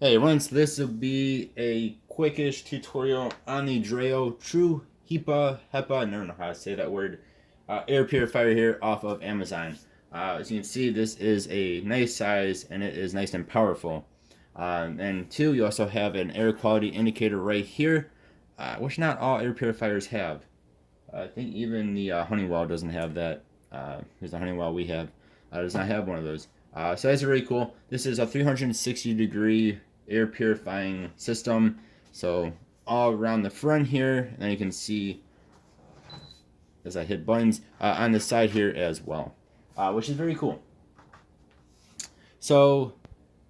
Hey everyone, so this will be a quickish tutorial on the Dreo True HEPA, I never know how to say that word, air purifier here off of Amazon. As you can see, this is a nice size and it is nice and powerful. And two, you also have an air quality indicator right here, which not all air purifiers have. I think even the Honeywell doesn't have that. Here's the Honeywell we have. Does not have one of those. So that's really cool. This is a 360-degree air purifying system. So all around the front here, and then you can see as I hit buttons on the side here as well, which is very cool. So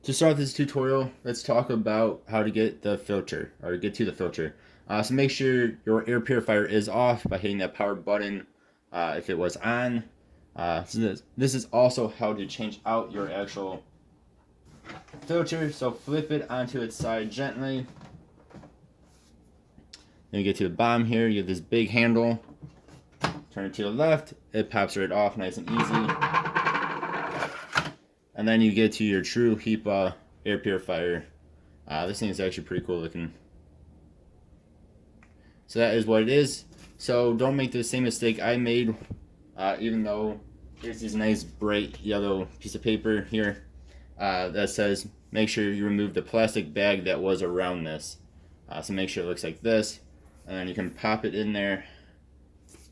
to start this tutorial, let's talk about how to get the filter, or get to the filter. So make sure your air purifier is off by hitting that power button if it was on. So this is also how to change out your actual filter. So flip it onto its side gently. Then you get to the bottom here, you have this big handle. Turn it to the left, it pops right off nice and easy. And then you get to your true HEPA air purifier. This thing is actually pretty cool looking. So that is what it is. So don't make the same mistake I made, even though here's this nice bright yellow piece of paper here that says make sure you remove the plastic bag that was around this. So make sure it looks like this, and then you can pop it in there.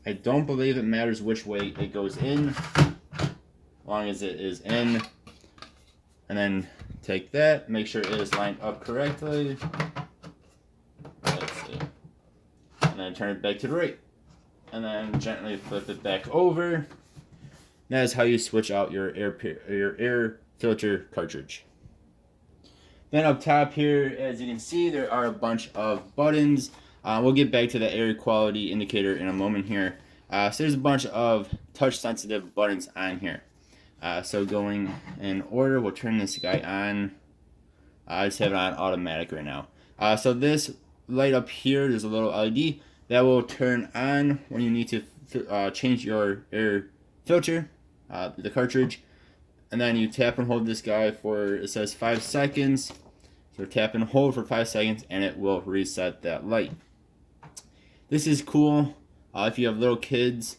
I don't believe it matters which way it goes in, as long as it is in. And then take that, make sure it is lined up correctly. Let's see. And then turn it back to the right. And then gently flip it back over. That is how you switch out your air filter cartridge. Then up top here, as you can see, there are a bunch of buttons. We'll get back to the air quality indicator in a moment here. So there's a bunch of touch sensitive buttons on here. So going in order, we'll turn this guy on. I just have it on automatic right now. So this light up here, there's a little LED that will turn on when you need to change your air filter, the cartridge. And then you tap and hold this guy for, it says 5 seconds. So tap and hold for 5 seconds and it will reset that light. This is cool if you have little kids.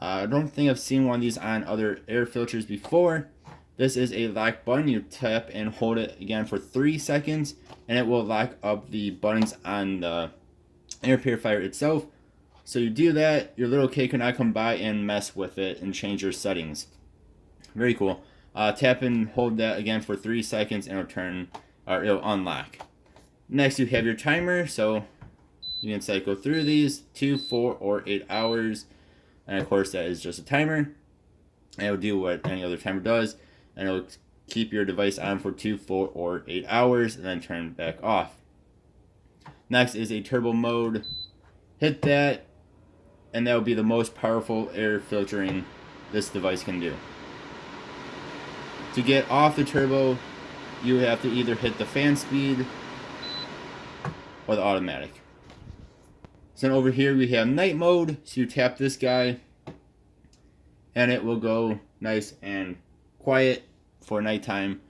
I don't think I've seen one of these on other air filters before. This is a lock button. You tap and hold it again for 3 seconds and it will lock up the buttons on the air purifier itself. So you do that, your little kid cannot come by and mess with it and change your settings. Very cool. Tap and hold that again for 3 seconds and it'll unlock. Next you have your timer, so you can cycle through these 2, 4, or 8 hours. And of course that is just a timer. And it'll do what any other timer does. And it'll keep your device on for 2, 4, or 8 hours and then turn back off. Next is a turbo mode. Hit that and that will be the most powerful air filtering this device can do. To get off the turbo, you have to either hit the fan speed or the automatic. So then over here we have night mode. So you tap this guy and it will go nice and quiet for nighttime.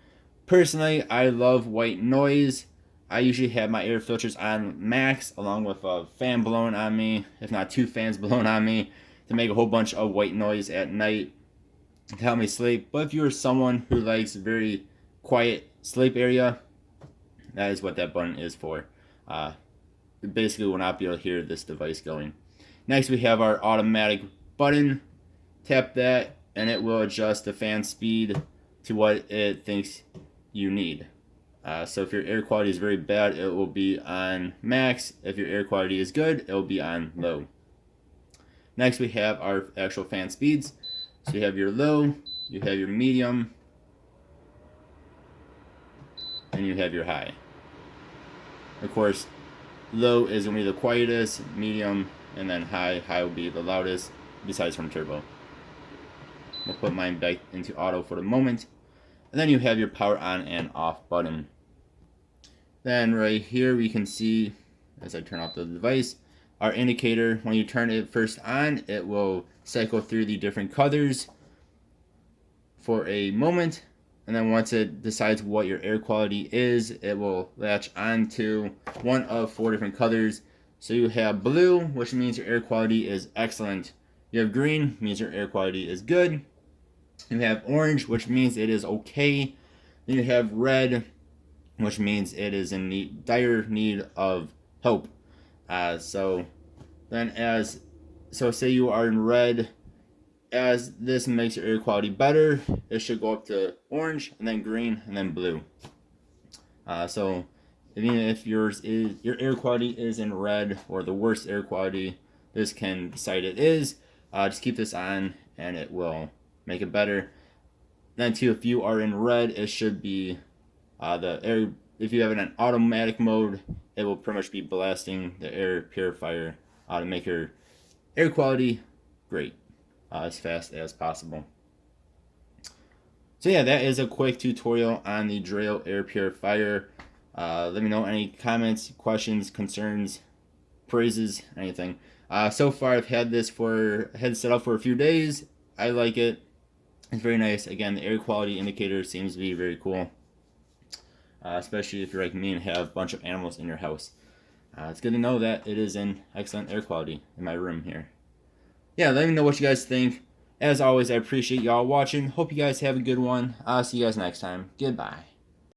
Personally, I love white noise. I usually have my air filters on max along with a fan blowing on me, if not 2 fans blowing on me, to make a whole bunch of white noise at night to help me sleep. But if you're someone who likes very quiet sleep area, that is what that button is for. Basically will not be able to hear this device going. Next we have our automatic button. Tap that and it will adjust the fan speed to what it thinks you need. So if your air quality is very bad, it will be on max. If your air quality is good, it will be on low. Next we have our actual fan speeds. So you have your low, you have your medium, and you have your high. Of course, low is going to be the quietest, medium, and then high will be the loudest, besides from turbo. We'll put mine back into auto for the moment. And then you have your power on and off button. Then right here we can see, as I turn off the device, our indicator. When you turn it first on, it will cycle through the different colors for a moment. and then once it decides what your air quality is, it will latch onto one of 4 different colors. So you have blue, which means your air quality is excellent. You have green, means your air quality is good. You have orange, which means it is okay. Then you have red, which means it is in dire need of help. So say you are in red, as this makes your air quality better, it should go up to orange, and then green, and then blue. So even if your air quality is in red, or the worst air quality this can decide it is, just keep this on and it will make it better. Then too, if you are in red, it should be the air. If you have it in automatic mode, it will pretty much be blasting the air purifier to make your air quality great, as fast as possible. So yeah, that is a quick tutorial on the Dreo air purifier. Let me know any comments, questions, concerns, praises, anything. So far, I've had it set up for a few days. I like it. It's very nice. Again, the air quality indicator seems to be very cool, especially if you're like me and have a bunch of animals in your house. It's good to know that it is in excellent air quality in my room here. Yeah, let me know what you guys think. As always, I appreciate y'all watching. Hope you guys have a good one. I'll see you guys next time. Goodbye.